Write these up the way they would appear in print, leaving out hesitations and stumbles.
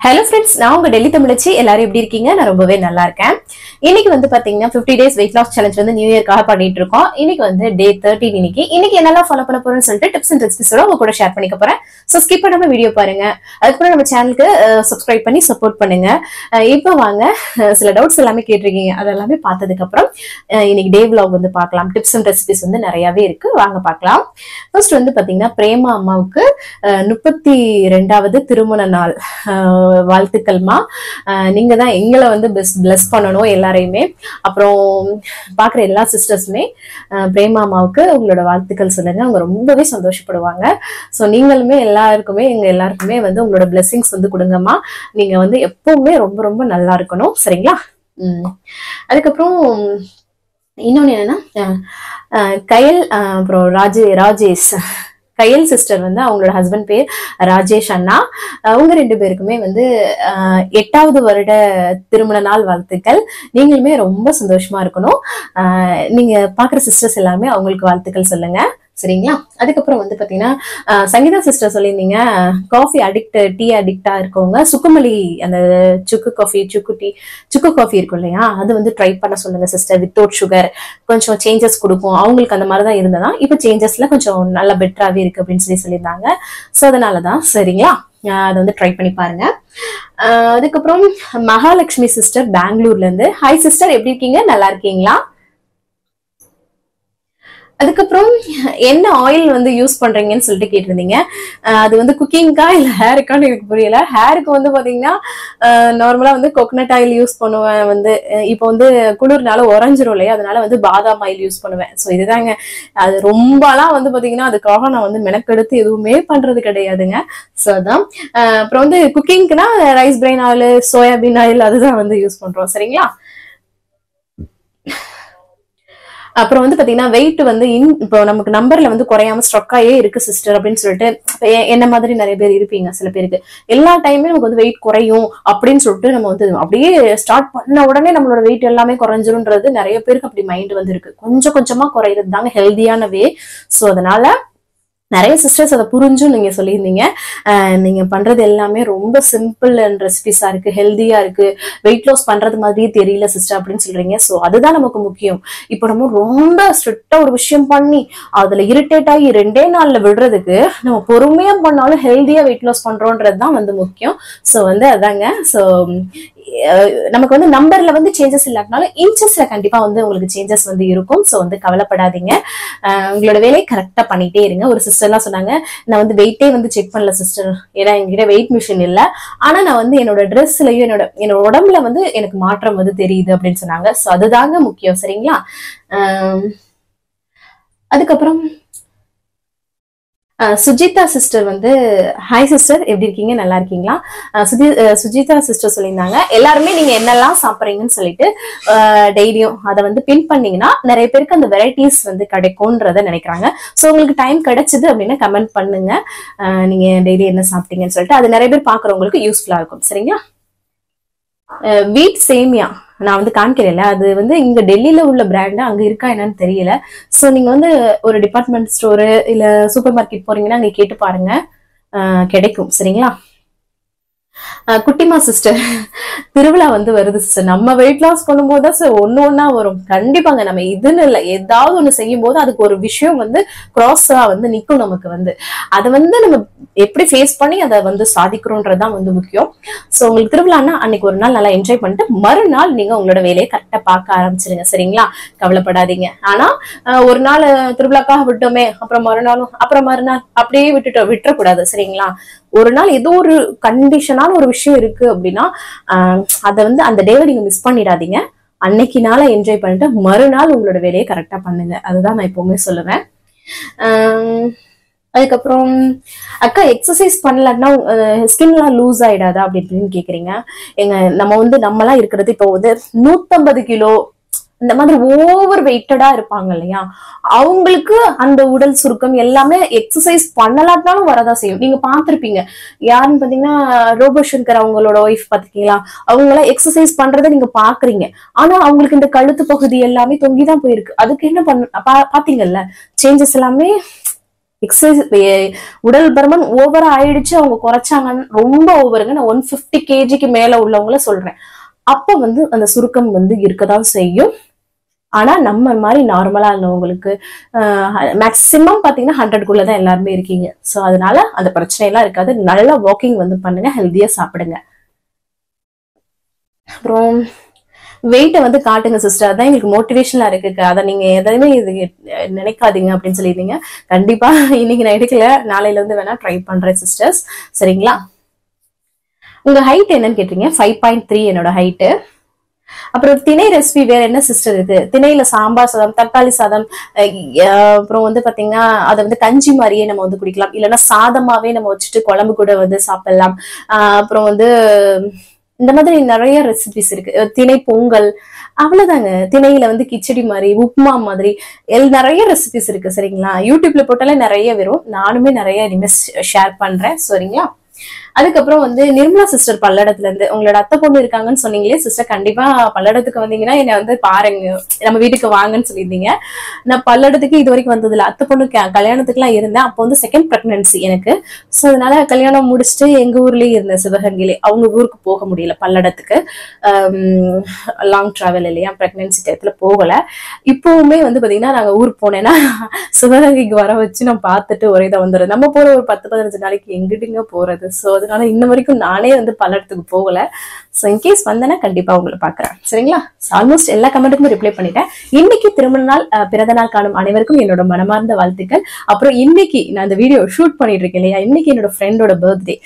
Hello friends, நான் உங்க டெல்லி தமிழச்சி எல்லாரும் எப்படி இருக்கீங்க? நான் ரொம்பவே நல்லா இருக்கேன். இன்னைக்கு வந்து பாத்தீங்கன்னா 50 days weight loss challenge வந்து நியூ இயர்க்காக பண்ணிட்டு இருக்கோம். இன்னைக்கு வந்து டே 13 இன்னைக்கு என்னெல்லாம் ஃபாலோ பண்ண போறேன்னு சொல்லிட்டு டிப்ஸ் அண்ட் ரெசிபிஸோட உங்க கூட ஷேர் பண்ணிக்க போறேன். சோ ஸ்கிப் பண்ணாம வீடியோ பாருங்க. அதுக்கப்புறம் நம்ம சேனலுக்கு சப்ஸ்கிரைப் பண்ணி சப்போர்ட் பண்ணுங்க. இப்போ வாங்க சில டவுட்ஸ் எல்லாமே கேட்டிருக்கீங்க. அதெல்லாமே பார்த்ததுக்கு அப்புறம் இன்னைக்கு டே vlog வந்து பார்க்கலாம். டிப்ஸ் அண்ட் ரெசிபிஸ் வந்து நிறையவே இருக்கு. வாங்க பார்க்கலாம். ஃபர்ஸ்ட் வந்து பாத்தீங்கன்னா பிரேமா அம்மாவுக்கு 32வது திருமண நாள் வாழ்த்துக்கள்மா. நீங்க தான் எங்களை வந்து பிளஸ் பண்ணணும் எல்லாரையுமே. அப்புறம் பாக்குற எல்லா சிஸ்டர்ஸுமே பிரேமா அம்மாவுக்கு உங்களோட வாழ்த்துக்கள் சொல்லுங்க. அவங்க ரொம்பவே சந்தோஷப்படுவாங்க. ஸோ நீங்களுமே எங்க எல்லாருக்குமே வந்து உங்களோட பிளெஸிங்ஸ் வந்து கொடுங்கம்மா. நீங்க வந்து எப்பவுமே ரொம்ப ரொம்ப நல்லா இருக்கணும். சரிங்களா? அதுக்கப்புறம் இன்னொன்னு என்னன்னா கயல் அப்புறம் ராஜேஷ் கயல் சிஸ்டர் வந்து அவங்களோட ஹஸ்பண்ட் பேர் ராஜேஷ் அண்ணா. அவங்க ரெண்டு பேருக்குமே வந்து 8வது வருட திருமண நாள் வாழ்த்துக்கள். நீங்களுமே ரொம்ப சந்தோஷமா இருக்கணும். நீங்க பாக்குற சிஸ்டர்ஸ் எல்லாமே அவங்களுக்கு வாழ்த்துக்கள் சொல்லுங்க. சரிங்களா? அதுக்கப்புறம் வந்து பாத்தீங்கன்னா சங்கீதா சிஸ்டர் சொல்லியிருந்தீங்க காஃபி அடிக்ட் டீ அடிக்டா இருக்கவங்க சுக்குமல்லி அந்த சுக்கு காஃபி இருக்கும் இல்லையா, அது வந்து ட்ரை பண்ண சொல்லுங்க சிஸ்டர். வித்தவுட் சுகர் கொஞ்சம் சேஞ்சஸ் கொடுக்கும். அவங்களுக்கு அந்த மாதிரிதான் இருந்ததா. இப்ப சேஞ்சஸ்ல கொஞ்சம் நல்லா பெட்டராகவே இருக்கு அப்படின்னு சொல்லியிருந்தாங்க. ஸோ அதனாலதான் சரிங்களா, அதை வந்து ட்ரை பண்ணி பாருங்க. அதுக்கப்புறம் மகாலட்சுமி சிஸ்டர் பெங்களூர்ல இருந்து, ஹாய் சிஸ்டர் எப்படி இருக்கீங்க? நல்லா இருக்கீங்களா? அதுக்கப்புறம் என்ன ஆயில் வந்து யூஸ் பண்றீங்கன்னு சொல்லிட்டு கேட்டிருந்தீங்க. அது வந்து குக்கிங்கா இல்ல ஹேருக்கான்னு எனக்கு புரியல. ஹேருக்கு வந்து பாத்தீங்கன்னா நார்மலா வந்து கோகனட் ஆயில் யூஸ் பண்ணுவேன். வந்து இப்போ வந்து குளிர்னால உறைஞ்சிரும் இல்லையா, அதனால வந்து பாதாம் ஆயில் யூஸ் பண்ணுவேன். ஸோ இதுதாங்க. அது ரொம்பலாம் வந்து பாத்தீங்கன்னா அதுக்காக நான் வந்து மெனக்கெடுத்து எதுவுமே பண்றது கிடையாதுங்க. ஸோ அதான். அப்புறம் வந்து குக்கிங்க்குனா rice bran oil, soybean oil அதுதான் வந்து யூஸ் பண்றோம். சரிங்களா? அப்புறம் வந்து பாத்தீங்கன்னா வெயிட் வந்து இப்போ நமக்கு நம்பர்ல வந்து குறையாம ஸ்ட்ரக்காயே இருக்கு சிஸ்டர் அப்படின்னு சொல்லிட்டு என்ன மாதிரி நிறைய பேர் இருப்பீங்க. சில பேருக்கு எல்லா டைமே நமக்கு வந்து வெயிட் குறையும் அப்படின்னு சொல்லிட்டு நம்ம வந்து அப்படியே ஸ்டார்ட் பண்ண உடனே நம்மளோட வெயிட் எல்லாமே குறைஞ்சிரும்ன்றது நிறைய பேருக்கு அப்படி மைண்ட் வந்து இருக்கு. கொஞ்சம் கொஞ்சமா குறையிறது தாங்க ஹெல்தியான வே. ஸோ அதனால நிறைய சிஸ்டர்ஸ் அதை புரிஞ்சும் நீங்க சொல்லியிருந்தீங்க. நீங்க பண்றது எல்லாமே ரொம்ப சிம்பிள் அண்ட் ரெசிபிஸா இருக்கு, ஹெல்தியா இருக்கு, வெயிட் லாஸ் பண்றது மாதிரியே தெரியல சிஸ்டர் அப்படின்னு சொல்றீங்க. ஸோ அதுதான் நமக்கு முக்கியம். இப்போ நம்ம ரொம்ப ஸ்ட்ரிக்டா ஒரு விஷயம் பண்ணி அதுல இரிட்டேட் ஆகி 2 நாள்ல விடுறதுக்கு நம்ம பொறுமையா பண்ணாலும் ஹெல்தியா வெயிட் லாஸ் பண்றோன்றதுதான் வந்து முக்கியம். ஸோ வந்து அதாங்க. ஸோ நமக்கு வந்து நம்பர்ல வந்து சேஞ்சஸ் இல்லாட்டினாலும் இன்ச்சஸ்ல கண்டிப்பா வந்து உங்களுக்கு சேஞ்சஸ் வந்து இருக்கும். ஸோ வந்து கவலைப்படாதீங்க. உங்களோட வேலையை கரெக்டா பண்ணிட்டே இருங்க. ஒரு சிஸ்டர் எல்லாம் சொன்னாங்க, நான் வந்து வெயிட்டே வந்து செக் பண்ணல சிஸ்டர், ஏன்னா என்கிட்ட வெயிட் மிஷின் இல்ல, ஆனா நான் வந்து என்னோட ட்ரெஸ்லயும் என்னோட உடம்புல வந்து எனக்கு மாற்றம் வந்து தெரியுது அப்படின்னு சொன்னாங்க. ஸோ அதுதாங்க முக்கியம். சரிங்களா? அதுக்கப்புறம் சுஜிதா சிஸ்டர் வந்து, ஹாய் சிஸ்டர் எப்படி இருக்கீங்க? நல்லா இருக்கீங்களா? சுஜிதா சிஸ்டர் சொல்லியிருந்தாங்க எல்லாருமே நீங்க என்னெல்லாம் சாப்பிட்றீங்கன்னு சொல்லிட்டு டெய்லியும் அதை வந்து பின் பண்ணீங்கன்னா நிறைய பேருக்கு அந்த வெரைட்டிஸ் வந்து கிடைக்கும்ன்றத நினைக்கிறாங்க. ஸோ உங்களுக்கு டைம் கிடைச்சது அப்படின்னா கமெண்ட் பண்ணுங்க, நீங்க டெய்லி என்ன சாப்பிட்டீங்கன்னு சொல்லிட்டு. அது நிறைய பேர் பாக்குறவங்களுக்கு யூஸ்ஃபுல்லா இருக்கும். சரிங்களா? வீட் சேமியா நான் வந்து காமிக்கிறேன்ல, அது வந்து இங்க டெல்லியில உள்ள பிராண்ட், அங்க இருக்கா என்னன்னு தெரியல. சோ நீங்க வந்து ஒரு டிபார்ட்மெண்ட் ஸ்டோரு இல்ல சூப்பர் மார்க்கெட் போறீங்கன்னா அங்க கேட்டு பாருங்க, கிடைக்கும். சரிங்களா? குட்டிமா சிஸ்டர், திருவிழா வந்து வருது சிஸ்டர். நம்ம வெயிட் லாஸ் பண்ணும்போது தான் சார் ஒண்ணா வரும். கண்டிப்பாங்க. நம்ம இதுன்னு இல்லை, ஏதாவது ஒண்ணு செய்யும் போது அதுக்கு ஒரு விஷயம் வந்து கிராஸா வந்து நிக்கும் நமக்கு வந்து. அதை வந்து நம்ம எப்படி ஃபேஸ் பண்ணி அதை வந்து சாதிக்கிறோன்றதுதான் வந்து முக்கியம். ஸோ உங்களுக்கு திருவிழான்னா அன்னைக்கு ஒரு நாள் நல்லா என்ஜாய் பண்ணிட்டு மறுநாள் நீங்க உங்களோட வேலையை கரெக்டா பார்க்க ஆரம்பிச்சிருங்க. சரிங்களா? கவலைப்படாதீங்க. ஆனா ஒரு நாள் திருவிழாக்காக விட்டோமே, அப்புறம் மறுநாள் அப்படியே விட்டுறக்கூடாது. சரிங்களா? ஒரு நாள் ஏதோ ஒரு கண்டிஷனான ஒரு விஷயம் இருக்கு அப்படின்னா அதை வந்து அந்த டேவை நீங்க மிஸ் பண்ணிடாதீங்க. அன்னைக்கு நாளை என்ஜாய் பண்ணிட்டு மறுநாள் உங்களோட வேலையை கரெக்டா பண்ணுங்க. அதுதான் நான் எப்பவுமே சொல்லுவேன். அதுக்கப்புறம் அக்கா எக்ஸசைஸ் பண்ணலன்னா ஸ்கின் எல்லாம் லூஸ் ஆயிடாதா அப்படின்னு கேக்குறீங்க. நம்மலாம் இருக்கிறது இப்போ வந்து 150 கிலோ இந்த மாதிரி ஓவர் வெயிட்டடா இருப்பாங்க இல்லையா, அவங்களுக்கு அந்த உடல் சுருக்கம் எல்லாமே எக்ஸசைஸ் பண்ணலாட்டாலும் வரதா செய்யும். நீங்க பாத்திருப்பீங்க, யாருன்னு பாத்தீங்கன்னா ரோபோ சங்கர் அவங்களோட ஒய்ஃப் பாத்திருக்கீங்களா, அவங்க எல்லாம் எக்ஸசைஸ் பண்றதை நீங்க பாக்குறீங்க. ஆனா அவங்களுக்கு இந்த கழுத்து பகுதி எல்லாமே தொங்கிதான் போயிருக்கு. அதுக்கு என்ன பாத்தீங்கல்ல, சேஞ்சஸ் எல்லாமே எக்ஸசைஸ் உடல் பருமன் ஓவரா ஆயிடுச்சு, அவங்க குறைச்சாங்கன்னு ரொம்ப ஓவருங்க. நான் 150 kg மேல உள்ளவங்கள சொல்றேன். அப்ப வந்து அந்த சுருக்கம் வந்து இருக்கதான் செய்யும். ஆனா நம்ம மாதிரி நார்மலா இருந்தவங்களுக்கு மேக்சிமம் பாத்தீங்கன்னா 100க்குள்ளதான் எல்லாருமே இருக்கீங்க. சோ அதனால அந்த பிரச்சனை எல்லாம் இருக்காது. நல்லா வாக்கிங் வந்து பண்ணுங்க, ஹெல்தியா சாப்பிடுங்க. அப்புறம் வெயிட்டை வந்து காட்டுங்க சிஸ்டர், அதான் எங்களுக்கு மோட்டிவேஷனா இருக்கு. அதை நீங்க எதையுமே இது நினைக்காதீங்க அப்படின்னு சொல்லியிருந்தீங்க. கண்டிப்பா இன்னைக்கு நான் எடுக்கல, நாளையில இருந்து வேணா ட்ரை பண்றேன் சிஸ்டர்ஸ், சரிங்களா? உங்க ஹைட் என்னன்னு கேட்டீங்க. 5.3 என்னோட ஹைட்டு. அப்புறம் திணை ரெசிபி வேற என்ன சிஸ்டர் இருக்கு? திணையில சாம்பார் சாதம், தக்காளி சாதம், அப்புறம் வந்து பாத்தீங்கன்னா அதை வந்து கஞ்சி மாதிரியே நம்ம வந்து குடிக்கலாம், இல்லைன்னா சாதமாவே நம்ம வச்சுட்டு குழம்பு கூட வந்து சாப்பிடலாம். அப்புறம் வந்து இந்த மாதிரி நிறைய ரெசிபிஸ் இருக்கு. திணை பொங்கல், அவ்வளவுதாங்க. திணையில வந்து கிச்சடி மாதிரி, உப்மா மாதிரி நிறைய ரெசிபிஸ் இருக்கு, சரிங்களா? யூடியூப்ல போட்டாலே நிறைய வரும். நானுமே நிறைய இனிமே ஷேர் பண்றேன், சரிங்களா? அதுக்கப்புறம் வந்து நிர்மலா சிஸ்டர் பல்லடத்துல இருந்து, உங்களோட அத்தை பொண்ணு இருக்காங்கன்னு சொன்னீங்களே சிஸ்டர், கண்டிப்பா பல்லடத்துக்கு வந்தீங்கன்னா என்னை வந்து பாருங்க, நம்ம வீட்டுக்கு வாங்கன்னு சொல்லியிருந்தீங்க. நான் பல்லடத்துக்கு இது வரைக்கும் வந்தது இல்லை. அத்தை பொண்ணு கல்யாணத்துக்கு எல்லாம் இருந்தேன். அப்போ வந்து செகண்ட் பிரெக்னன்சி எனக்கு. சோ அதனால கல்யாணம் முடிச்சுட்டு எங்க ஊர்லயே இருந்தேன், சிவகங்கையிலே. அவங்க ஊருக்கு போக முடியல பல்லடத்துக்கு, லாங் டிராவல் இல்லையா, பிரெக்னன்சி டயத்துல போகல. இப்பவுமே வந்து பாத்தீங்கன்னா நாங்க ஊருக்கு போனேன்னா சிவகங்கைக்கு வர வச்சு நான் பார்த்துட்டு ஒரே தான் வந்துடுறேன். நம்ம போற ஒரு 10-15 நாளைக்கு எங்கிட்டுங்க போறது? சோ அதனால இன்ன வரைக்கும் நானே வந்து பல்லடத்துக்கு போகல. சோ இன்கேஸ் வந்தேன்னா கண்டிப்பா உங்களை பாக்குறேன், சரிங்களா? ஆல்மோஸ்ட் எல்லா கமெண்ட்டுக்கும் ரிப்ளை பண்ணிட்டேன். இன்னைக்கு திருமண நாள், பிறந்த நாள் காணும் அனைவருக்கும் என்னோட மனமார்ந்த வாழ்த்துக்கள். அப்புறம் இன்னைக்கு நான் இந்த வீடியோ ஷூட் பண்ணிட்டு இருக்கேன் இல்லையா, இன்னைக்கு என்னோட ஃப்ரெண்டோட பர்த்டே,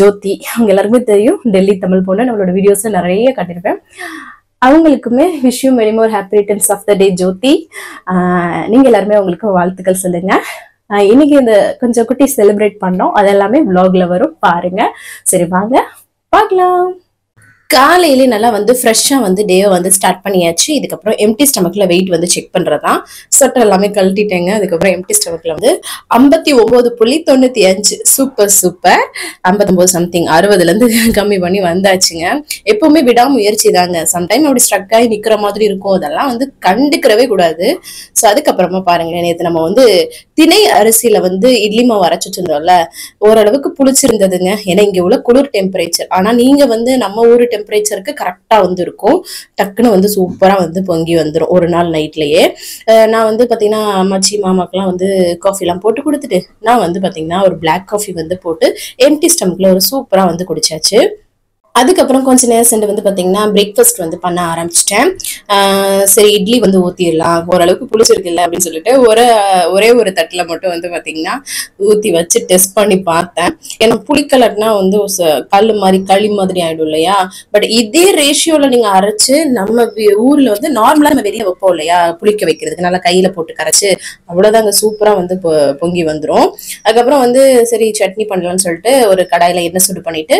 ஜோதி. அவங்க எல்லாருக்குமே தெரியும், டெல்லி தமிழ் பொண்ணு. நம்மளோட வீடியோஸ்ல நிறைய காட்டியிருப்பேன். அவங்களுக்குமே wish you many more happy returns of the day Jyothi. நீங்க எல்லாருமே அவங்களுக்கு வாழ்த்துக்கள் சொல்லுங்க. இன்னைக்கு இந்த கொஞ்சம் குட்டி செலிப்ரேட் பண்ணோம், அதெல்லாமே vlogல வரும், பாருங்க. சரி வாங்க பார்க்கலாம். காலையிலே நல்லா வந்து ஃப்ரெஷ்ஷாக வந்து டேவை வந்து ஸ்டார்ட் பண்ணியாச்சு. இதுக்கப்புறம் எம்டி ஸ்டமக்கில் வெயிட் வந்து செக் பண்ணுறதான். ஸ்வெட்டர் எல்லாமே கழட்டிட்டேங்க. அதுக்கப்புறம் எம்டி ஸ்டமக்கில் வந்து 59.95. Super super. 59 சம்திங், 60லேருந்து கம்மி பண்ணி வந்தாச்சுங்க. எப்பவுமே விடாமுயற்சி தாங்க. சம்டைம் அப்படி ஸ்ட்ரக் ஆகி நிற்கிற மாதிரி இருக்கும், அதெல்லாம் வந்து கண்டுக்கிறவே கூடாது. ஸோ அதுக்கப்புறமா பாருங்களேன், நேற்று நம்ம வந்து திணை அரிசியில் வந்து இட்லி மாவு அரைச்சிட்டு இருந்தோம்ல, ஓரளவுக்கு புளிச்சிருந்ததுங்க. ஏன்னா இங்கே உள்ள குளிர் டெம்பரேச்சர். ஆனால் நீங்கள் வந்து நம்ம ஊர் டெம்பரேச்சருக்கு கரெக்டா வந்து இருக்கும். டக்குன்னு வந்து சூப்பரா வந்து பொங்கி வந்துடும் ஒரு நாள் நைட்லயே. நான் வந்து பாத்தீங்கன்னா அம்மாச்சி மாமாக்கெல்லாம் வந்து காஃபி எல்லாம் போட்டு கொடுத்துட்டு நான் வந்து பாத்தீங்கன்னா ஒரு பிளாக் காஃபி வந்து போட்டு எம்டி ஸ்டமக்ல ஒரு சூப்பரா வந்து குடிச்சாச்சு. அதுக்கப்புறம் கொஞ்ச நேரம் சென்று வந்து பாத்தீங்கன்னா பிரேக்ஃபாஸ்ட் வந்து பண்ண ஆரம்பிச்சிட்டேன். சரி இட்லி வந்து ஊத்திடலாம், ஓரளவுக்கு புளிச்சிருக்குல்ல அப்படின்னு சொல்லிட்டு ஒரே ஒரு தட்டுல மட்டும் வந்து பாத்தீங்கன்னா ஊத்தி வச்சு டெஸ்ட் பண்ணி பார்த்தேன். ஏன்னா புளிக்கலட்னா வந்து கல் மாதிரி களி மாதிரி ஆயிடும் இல்லையா. பட் இதே ரேஷியோல நீங்க அரைச்சு நம்ம ஊர்ல வந்து நார்மலா நம்ம வெளியே வைப்போம் இல்லையா, புளிக்க வைக்கிறதுக்கு நல்லா கையில போட்டு கரைச்சு, அவ்வளவுதாங்க சூப்பரா வந்து பொங்கி வந்துடும். அதுக்கப்புறம் வந்து சரி சட்னி பண்ணலாம்னு சொல்லிட்டு ஒரு கடாயில எண்ணெய் சுடு பண்ணிட்டு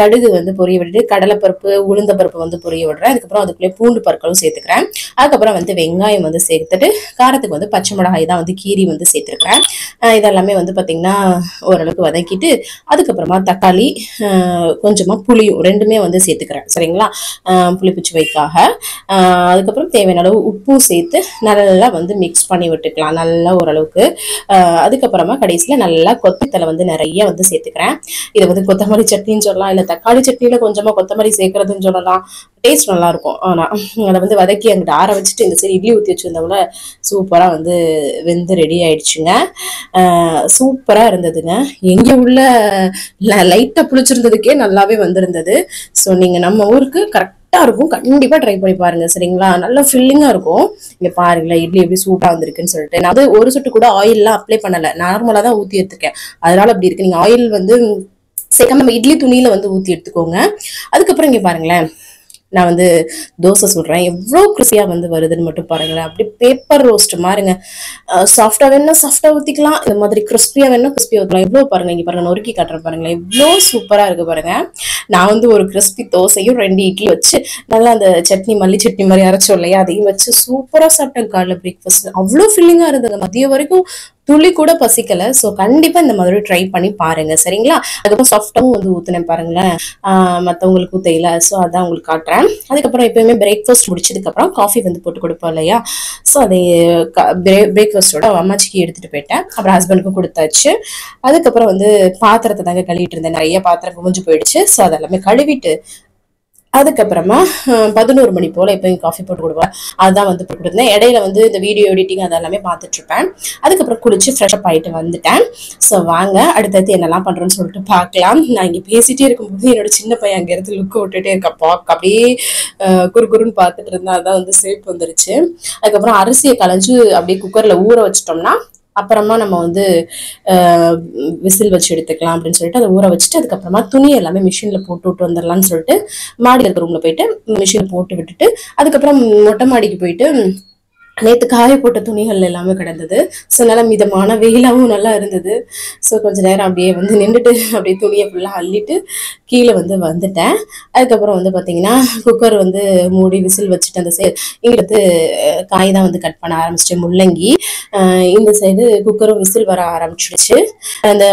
கடுகு வந்து பொரிய விட்டுட்டு கடலைப்பருப்பு உளுந்த பருப்பு வந்து பொரிய விடுறேன். அதுக்கப்புறம் அதுக்குள்ளே பூண்டு பற்களும் சேர்த்துக்கிறேன். அதுக்கப்புறம் வந்து வெங்காயம் வந்து சேர்த்துட்டு காரத்துக்கு வந்து பச்சை மிளகாய் தான் வந்து கீரி வந்து சேர்த்துருக்கிறேன். இதெல்லாமே வந்து பாத்தீங்கன்னா ஓரளவுக்கு வதக்கிட்டு அதுக்கப்புறமா தக்காளி கொஞ்சமா புளியும் ரெண்டுமே வந்து சேர்த்துக்கிறேன், சரிங்களா? புளிப்பு சுவைக்காக. அதுக்கப்புறம் தேவையான அளவு உப்பும் சேர்த்து நல்லா வந்து மிக்ஸ் பண்ணி விட்டுக்கலாம், நல்லா ஓரளவுக்கு. அதுக்கப்புறமா கடைசியில நல்லா கொத்தமல்லி வந்து நிறைய வந்து சேர்த்துக்கிறேன். இதை வந்து கொத்தமல்லி சட்னின்னு சொல்லலாம், இல்ல தக்காளி சட்னியில கொஞ்சமா கொத்தமல்லி சேர்க்கறதுன்னு சொல்லலாம். டேஸ்ட் நல்லா இருக்கும். ஆனா அதை வந்து வதக்கி அங்கிட்ட ஆற வச்சுட்டு இந்த சரி இட்லி ஊற்றி வச்சிருந்தவங்கள சூப்பரா வந்து வெந்து ரெடி ஆயிடுச்சுங்க. சூப்பரா இருந்ததுங்க. எங்க உள்ள லைட்டா புளிச்சிருந்ததுக்கே நல்லாவே வந்திருந்தது. ஸோ நீங்க நம்ம ஊருக்கு கரெக்டா இருக்கும், கண்டிப்பா ட்ரை பண்ணி பாருங்க, சரிங்களா? நல்லா ஃபில்லிங்கா இருக்கும். இங்க பாருங்களேன் இட்லி எப்படி சூப்பரா வந்திருக்குன்னு சொல்லிட்டு. நான் அது ஒரு சொட்டு கூட ஆயில் எல்லாம் அப்ளை பண்ணல, நார்மலா தான் ஊத்தி எடுத்துக்கேன். அதனால அப்படி இருக்கு. நீங்க ஆயில் வந்து சேர்க்காம நம்ம இட்லி துணியில வந்து ஊத்தி எடுத்துக்கோங்க. அதுக்கப்புறம் இங்க பாருங்களேன், நான் வந்து தோசை சுடுறேன். எவ்வளவு கிறிஸ்பியா வந்து வருதுன்னு மட்டும் பாருங்களேன். அப்படி பேப்பர் ரோஸ்ட் மாறுங்க. சாஃப்டா வேணும்னா சாஃப்டா ஊத்திக்கலாம், இந்த மாதிரி கிறிஸ்பியா வேணும்னா கிறிஸ்பியா ஊத்தலாம். எவ்வளவு பாருங்க, இங்க பாருங்க நொறுக்கி காட்டுறேன் பாருங்களேன், எவ்வளவு சூப்பரா இருக்கு பாருங்க. நான் வந்து ஒரு கிறிஸ்பி தோசையும் 2 இட்லி வச்சு நல்லா அந்த சட்னி மல்லி சட்னி மாதிரி அரைச்சோம் இல்லையா, அதையும் வச்சு சூப்பரா சாப்பிட்டேன் காலைல பிரேக்ஃபாஸ்ட். அவ்வளவு ஃபில்லிங்கா இருந்தது. மதியம் வரைக்கும் துளி கூட பசிக்கல. ஸோ கண்டிப்பா இந்த மாதிரி ட்ரை பண்ணி பாருங்க, சரிங்களா? அதுக்கப்புறம் சாஃப்டாவும் வந்து ஊத்துனேன் பாருங்களேன், மற்றவங்களுக்கு ஊத்தையில. ஸோ அதான் உங்களுக்கு காட்டுறேன். அதுக்கப்புறம் எப்பயுமே பிரேக்ஃபாஸ்ட் முடிச்சதுக்கு அப்புறம் காஃபி வந்து போட்டு கொடுப்போம் இல்லையா? ஸோ அதை பிரேக்ஃபாஸ்டோட அம்மாச்சிக்கு எடுத்துட்டு போயிட்டேன். அப்புறம் ஹஸ்பண்டுக்கும் கொடுத்தாச்சு. அதுக்கப்புறம் வந்து பாத்திரத்தை தாங்க கழுவிட்டு இருந்தேன். நிறைய பாத்திரம் குமிஞ்சு போயிடுச்சு. ஸோ அதெல்லாமே கழுவிட்டு அதுக்கப்புறமா 11 மணி போல எப்பயும் காஃபி போட்டு கொடுப்பேன். அதுதான் வந்து போட்டு கொடுத்தேன். இடையில வந்து இந்த வீடியோ எடிட்டிங் அதெல்லாமே பார்த்துட்டு இருப்பேன். அதுக்கப்புறம் குளிச்சு ஃப்ரெஷ் அப் ஆயிட்டு வந்துட்டேன். ஸோ வாங்க அடுத்தடுத்து என்னெல்லாம் பண்றேன்னு சொல்லிட்டு பார்க்கலாம். நான் இங்கே பேசிட்டே இருக்கும்போது என்னோட சின்ன பையன் அங்கே இருந்து லுக்கு விட்டுட்டே இருக்கேன். அப்படியே குறுகுறுன்னு பார்த்துட்டு இருந்தா அதான் வந்து சேப் வந்துருச்சு. அதுக்கப்புறம் அரிசியை களைஞ்சு அப்படியே குக்கர்ல ஊற வச்சிட்டோம்னா அப்புறமா நம்ம வந்து விசில் வச்சு எடுத்துக்கலாம் அப்படின்னு சொல்லிட்டு அதை ஊற வச்சுட்டு அதுக்கப்புறமா துணி எல்லாமே மிஷின்ல போட்டு விட்டு வந்துடலாம்னு சொல்லிட்டு மாடி இருக்கிற ரூம்ல போயிட்டு மிஷின் போட்டு விட்டுட்டு அதுக்கப்புறம் மொட்டை மாடிக்கு போயிட்டு நேற்று காய போட்ட துணிகள் எல்லாமே கிடந்தது. ஸோ நல்லா மிதமான வெயிலாகவும் நல்லா இருந்தது. ஸோ கொஞ்ச நேரம் அப்படியே வந்து நின்றுட்டு அப்படியே துணியை ஃபுல்லாக அள்ளிட்டு கீழே வந்து வந்துட்டேன். அதுக்கப்புறம் வந்து பார்த்தீங்கன்னா குக்கர் வந்து மூடி விசில் வச்சுட்டு அந்த சைடு இங்கிட்டு காய் தான் வந்து கட் பண்ண ஆரம்பிச்சிட்டேன். முள்ளங்கி இந்த சைடு குக்கரும் விசில் வர ஆரம்பிச்சிடுச்சு. அந்த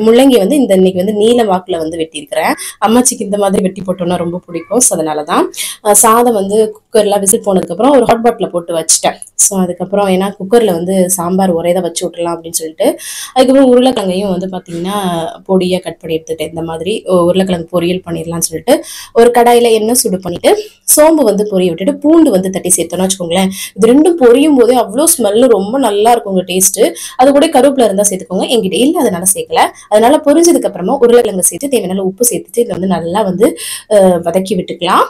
முள்ளங்கி வந்து இன்னைக்கு வந்து நீல வாக்கில் வந்து வெட்டியிருக்கிறேன். அம்மாச்சிக்கு இந்த மாதிரி வெட்டி போட்டோம்னா ரொம்ப பிடிக்கும். ஸோ அதனால தான் சாதம் வந்து குக்கர்லாம் விசில் போனதுக்கப்புறம் ஒரு ஹாட் பாட்டில் போட்டு வச்சுட்டேன். ஸோ அதுக்கப்புறம் ஏன்னா குக்கர்ல வந்து சாம்பார் ஒரே தான் வச்சு விட்டுலாம் அப்படின்னு சொல்லிட்டு அதுக்கப்புறம் உருளைக்கிழங்கையும் வந்து பார்த்தீங்கன்னா பொடியாக கட் பண்ணி எடுத்துட்டேன். இந்த மாதிரி உருளைக்கிழங்கு பொரியல் பண்ணிடலாம்னு சொல்லிட்டு ஒரு கடாயில எண்ணெய் சுடு பண்ணிட்டு சோம்பு வந்து பொரிய விட்டுட்டு பூண்டு வந்து தட்டி சேர்த்தோம்னு வச்சுக்கோங்களேன். இது ரெண்டும் பொரியும் போதே அவ்வளோ ஸ்மெல்லு ரொம்ப நல்லா இருக்குங்க டேஸ்ட். அது கூட கருவேப்பிலை இருந்தால் சேர்த்துக்கோங்க. எங்கிட்ட இல்லை அதனால சேர்க்கல. அதனால பொரிஞ்சதுக்கு அப்புறமா உருளைக்கிழங்கு சேர்த்து தேவையான உப்பு சேர்த்துட்டு இதை வந்து நல்லா வந்து வதக்கி விட்டுக்கலாம்.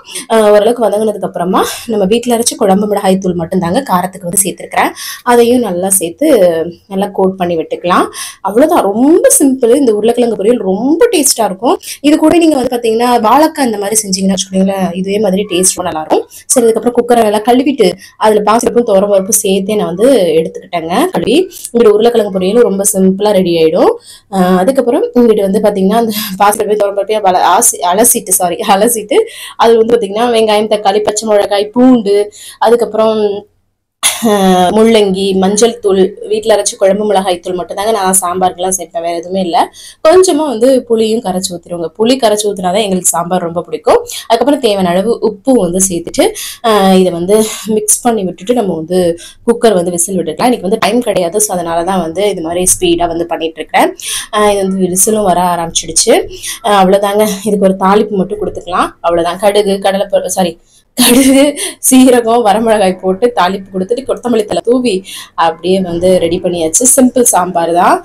ஓரளவுக்கு வதங்கினதுக்கு அப்புறமா நம்ம வீட்டில் அரைச்சி குழம்பு மிளகாய் தூள் மட்டும் தாங்க காரத்துக்கு வந்து சேர்த்துருக்கிறேன். அதையும் நல்லா சேர்த்து நல்லா கோட் பண்ணி விட்டுக்கலாம். அவ்வளோதான், ரொம்ப சிம்பிள். இந்த உருளைக்கிழங்கு பொரியல் ரொம்ப டேஸ்டா இருக்கும். இது கூட நீங்க வந்து பாத்தீங்கன்னா வாழைக்காய் இந்த மாதிரி செஞ்சீங்கன்னா வச்சுக்கோங்களேன், இதே மாதிரி டேஸ்ட் நல்லா இருக்கும். சரி, அதுக்கப்புறம் குக்கரை நல்லா கழுவிட்டு அதுல பாசிப்பருப்பும் துவரம்பருப்பும் சேர்த்தே நான் வந்து எடுத்துக்கிட்டேங்க கழுவி. இங்கிட்டு உருளைக்கிழங்கு பொரியலும் ரொம்ப சிம்பிளா ரெடி ஆயிடும். அதுக்கப்புறம் இங்கிட்டு வந்து பாத்தீங்கன்னா அந்த பாசிப்பருப்பையும் துவரம்பருப்பையும் அலசிட்டு அது வந்து பாத்தீங்கன்னா வெங்காயம், தக்காளி, பச்சை மிளகாய், பூண்டு, அதுக்கப்புறம் முள்ளங்கி, மஞ்சள் தூள், வீட்டில் அரைச்சி குழம்பு மிளகாய் தூள் மட்டும் தாங்க நான் சாம்பாருக்குலாம் சேர்ப்பேன். வேற எதுவுமே இல்லை. கொஞ்சமா வந்து புளியும் கரைச்சி ஊற்றிடுவாங்க. புளி கரைச்சி ஊற்றினாதான் எங்களுக்கு சாம்பார் ரொம்ப பிடிக்கும். அதுக்கப்புறம் தேவையான அளவு உப்பும் வந்து சேர்த்துட்டு இதை வந்து மிக்ஸ் பண்ணி விட்டுட்டு நம்ம வந்து குக்கர் வந்து விசில் விட்டுக்கலாம். இன்னைக்கு வந்து டைம் கிடையாது. ஸோ அதனால தான் வந்து இது மாதிரி ஸ்பீடாக வந்து பண்ணிட்டு இருக்கிறேன். இது வந்து விசிலும் வர ஆரம்பிச்சிடுச்சு. அவ்வளோதாங்க. இதுக்கு ஒரு தாளிப்பு மட்டும் கொடுத்துக்கலாம். அவ்வளோதான். கடுகு, சீரகம், வரமிளகாய் போட்டு தாளிப்பு கொடுத்துட்டு கொத்தமல்லி தலை தூவி அப்படியே வந்து ரெடி பண்ணியாச்சு. சிம்பிள் சாம்பார் தான்.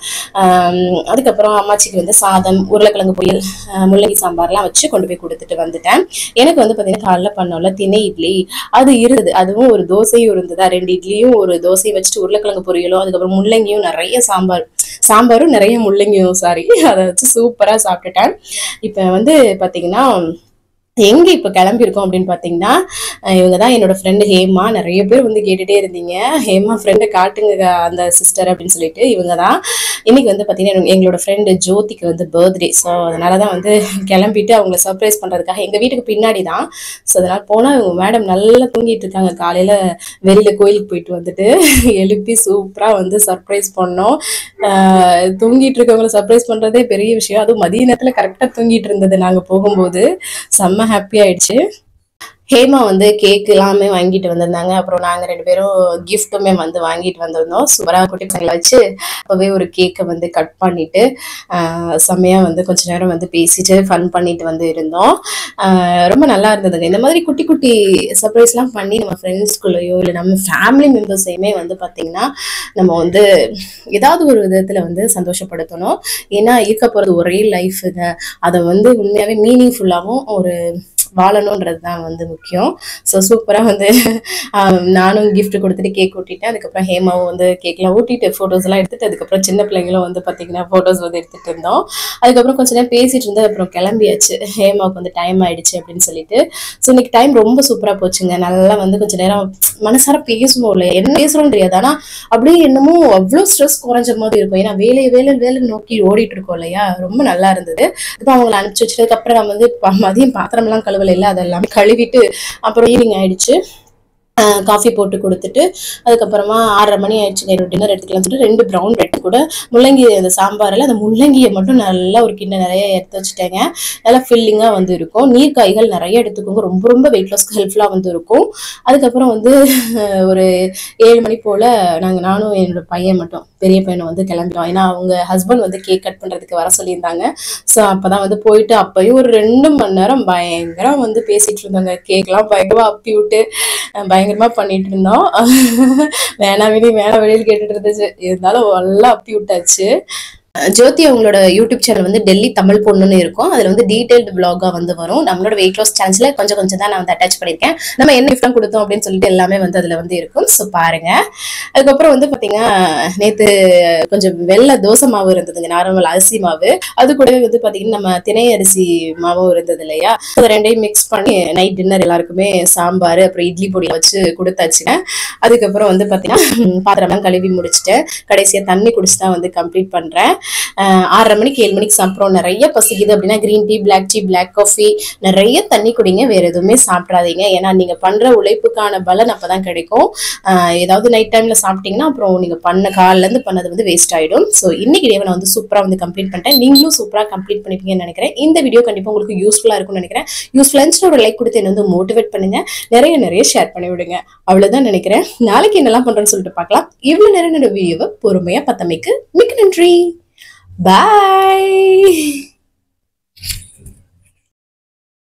அதுக்கப்புறம் அம்மாச்சிக்கு வந்து சாதம், உருளைக்கிழங்கு பொரியல், முள்ளங்கி சாம்பார்லாம் வச்சு கொண்டு போய் கொடுத்துட்டு வந்துட்டேன். எனக்கு வந்து பார்த்தீங்கன்னா காலைல பண்ணோம்ல திணை இட்லி அது இருந்தது. அதுவும் ஒரு தோசையும் இருந்ததா, 2 இட்லியும் ஒரு தோசையை வச்சுட்டு உருளைக்கிழங்கு பொரியலும் அதுக்கப்புறம் முள்ளங்கியும் நிறைய சாம்பாரும் நிறைய முள்ளங்கியும் அதை வச்சு சூப்பரா சாப்பிட்டுட்டேன். இப்ப வந்து பாத்தீங்கன்னா எங்க இப்ப கிளம்பியிருக்கோம் அப்படின்னு பாத்தீங்கன்னா இவங்கதான் என்னோட ஃப்ரெண்டு ஹேமா. நிறைய பேர் வந்து கேட்டுட்டே இருந்தீங்க, ஹேமா ஃப்ரெண்டை காட்டுங்க அந்த சிஸ்டர் அப்படின்னு சொல்லிட்டு. இவங்கதான் இன்னைக்கு வந்து பாத்தீங்கன்னா எங்களோட ஃப்ரெண்டு ஜோதிக்கு வந்து பர்த்டே. ஸோ அதனாலதான் வந்து கிளம்பிட்டு அவங்களை சர்ப்ரைஸ் பண்றதுக்காக எங்க வீட்டுக்கு பின்னாடி தான். ஸோ அதனால போனா இவங்க மேடம் நல்லா தூங்கிட்டு இருக்காங்க. காலையில வெளியில கோயிலுக்கு போயிட்டு வந்துட்டு எழுப்பி சூப்பரா வந்து சர்ப்ரைஸ் பண்ணோம். தூங்கிட்டு இருக்கவங்களை சர்ப்ரைஸ் பண்றதே பெரிய விஷயம். அதுவும் மதிய நேரத்துல கரெக்டா தூங்கிட்டு இருந்தது நாங்க போகும்போது. செம்ம ஹாப்பி ஆயிடுச்சு. ஹேமா வந்து கேக் எல்லாமே வாங்கிட்டு வந்திருந்தாங்க. அப்புறம் நாங்க 2 பேரும் கிஃப்ட்டுமே வந்து வாங்கிட்டு வந்திருந்தோம். சூப்பராக குட்டி பசங்களை வச்சு அப்பவே ஒரு கேக்கை வந்து கட் பண்ணிட்டு செம்மையா வந்து கொஞ்ச நேரம் வந்து பேசிட்டு ஃபன் பண்ணிட்டு வந்து இருந்தோம். ரொம்ப நல்லா இருந்ததுங்க. இந்த மாதிரி குட்டி குட்டி சர்ப்ரைஸ்லாம் பண்ணி நம்ம ஃப்ரெண்ட்ஸ்குள்ளேயோ இல்லை நம்ம ஃபேமிலி மெம்பர்ஸையுமே வந்து பார்த்தீங்கன்னா நம்ம வந்து ஏதாவது ஒரு விதத்துல வந்து சந்தோஷப்படுத்தணும். ஏன்னா இருக்க போறது ஒரே லைஃபுங்க. அதை வந்து உண்மையாவே மீனிங்ஃபுல்லாகவும் ஒரு வாழணும்ன்றது தான் வந்து முக்கியம். ஸோ சூப்பராக வந்து நானும் கிஃப்ட் கொடுத்துட்டு கேக் ஊட்டிட்டேன். அதுக்கப்புறம் ஹேமாவும் வந்து கேக்லாம் ஊட்டிட்டு ஃபோட்டோஸ் எல்லாம் எடுத்துட்டு அதுக்கப்புறம் சின்ன பிள்ளைங்களும் வந்து பார்த்தீங்கன்னா ஃபோட்டோஸ் வந்து எடுத்துட்டு இருந்தோம். அதுக்கப்புறம் கொஞ்ச நேரம் பேசிட்டு இருந்தது. அப்புறம் கிளம்பியாச்சு, ஹேமாவுக்கு வந்து டைம் ஆயிடுச்சு அப்படின்னு சொல்லிட்டு. ஸோ இன்னைக்கு டைம் ரொம்ப சூப்பராக போச்சுங்க. நல்லா வந்து கொஞ்ச நேரம் மனசார பேசுவோம் இல்லை, என்ன பேசுறோம்னு தெரியாது. ஆனால் அப்படியே என்னமோ அவ்வளோ ஸ்ட்ரெஸ் குறைஞ்ச மாதிரி இருக்கும். ஏன்னா வேலை நோக்கி ஓடிட்டு இருக்கோம் இல்லையா. ரொம்ப நல்லா இருந்தது. இப்போ அவங்களை அனுப்பிச்சு வச்சதுக்கப்புறம் நம்ம வந்து மதியம் பாத்திரம்லாம் கழுவல இல்லை, அதெல்லாமே கழுவிட்டு அப்புறம் ஈவினிங் ஆயிடுச்சு. காஃபி போட்டு கொடுத்துட்டு அதுக்கப்புறமா 6:30 மணி ஆயிடுச்சுங்க. டின்னர் எடுத்துக்கலாம் சொல்லிட்டு 2 ப்ரௌன் பிரெட் கூட முள்ளங்கி அந்த சாம்பாரில் அந்த முள்ளங்கியை மட்டும் நல்லா ஒரு கிண்ணம் நிறைய எடுத்து வச்சுட்டேங்க. நல்லா ஃபில்லிங்காக வந்து இருக்கும். நீர் காய்கள் நிறைய எடுத்துக்கோங்க, ரொம்ப ரொம்ப வெயிட் லாஸ்க்கு ஹெல்ப்ஃபுல்லாக வந்து இருக்கும். அதுக்கப்புறம் வந்து ஒரு 7 மணி போல் நானும் என்னோட பையன் மட்டும் பெரிய பையனை வந்து கிளம்பிட்டோம். ஏன்னா அவங்க ஹஸ்பண்ட் வந்து கேக் கட் பண்ணுறதுக்கு வர சொல்லியிருந்தாங்க. ஸோ அப்போ தான் வந்து போயிட்டு அப்பயும் ஒரு 2 மணி நேரம் பயங்கரம் வந்து பேசிகிட்டு இருந்தாங்க. கேக்லாம் பயங்கரமாக அப்பி விட்டு பயங்கரமா பண்ணிட்டு இருந்தோம். வேணா வெளியில் கேட்டுட்டு இருந்துச்சு. இருந்தாலும் எல்லாம் அப்பி விட்டாச்சு. ஜோதி அவங்களோட யூடியூப் சேனல் வந்து டெல்லி தமிழ் பொண்ணுன்னு இருக்கும். அதுல வந்து டீடைல்டு பிளாகா வந்து வரும். நம்மளோட வெயிட் லாஸ் சேனல்ஸ்ல கொஞ்சம் கொஞ்சம் தான் நான் வந்து அட்டாச் பண்ணிருக்கேன். நம்ம என்ன கிஃப்ட் கொடுத்தோம் அப்படின்னு சொல்லிட்டு எல்லாமே வந்து அதுல வந்து இருக்கும். ஸோ பாருங்க. அதுக்கப்புறம் வந்து பாத்தீங்கன்னா நேத்து கொஞ்சம் வெள்ளை தோசை மாவு இருந்ததுங்க, நார்மல் அரிசி மாவு. அது கூட வந்து பாத்தீங்கன்னா நம்ம திணை அரிசி மாவும் இருந்தது இல்லையா, அது ரெண்டையும் மிக்ஸ் பண்ணி நைட் டின்னர் எல்லாருக்குமே சாம்பார் அப்புறம் இட்லி பொடி வச்சு கொடுத்தாச்சுங்க. அதுக்கப்புறம் வந்து பாத்தீங்கன்னா பாத்திரம்லாம் கழுவி முடிச்சுட்டேன். கடைசியா தண்ணி குடிச்சு தான் வந்து கம்ப்ளீட் பண்றேன். 6:30 மணிக்கு 7 மணிக்கு சாப்பிட்றோம். நிறைய பசிக்குது அப்படின்னா கிரீன் டீ, பிளாக் காஃபி, நிறைய தண்ணி குடிங்க. வேற எதுவுமே சாப்பிடாதீங்க. ஏன்னா நீங்க பண்ற உழைப்புக்கான பலன் அப்பதான் கிடைக்கும். ஏதாவது நைட் டைம்ல சாப்பிட்டீங்கன்னா அப்புறம் நீங்க காலைல இருந்து பண்ணது வந்து வேஸ்ட் ஆயிடும். ஸோ இன்னைக்கு டேவை நான் வந்து சூப்பரா வந்து கம்ப்ளீட் பண்ணிட்டேன். நீங்களும் சூப்பரா கம்ப்ளீட் பண்ணிப்பீங்கன்னு நினைக்கிறேன். இந்த வீடியோ கண்டிப்பா உங்களுக்கு யூஸ்ஃபுல்லா இருக்கும்னு நினைக்கிறேன். யூஸ்ஃபுல்லா இருந்துச்சுன்னா ஒரு லைக் கொடுத்து என்ன வந்து மோட்டிவேட் பண்ணுங்க. நிறைய ஷேர் பண்ணி விடுங்க. அவ்வளவுதான் நினைக்கிறேன். நாளைக்கு என்னெல்லாம் பண்றேன்னு சொல்லிட்டு பார்க்கலாம். இவ்வளவு நேரம் வீடியோவை பொறுமையா பார்த்தமைக்கு மிக்க நன்றி. Bye.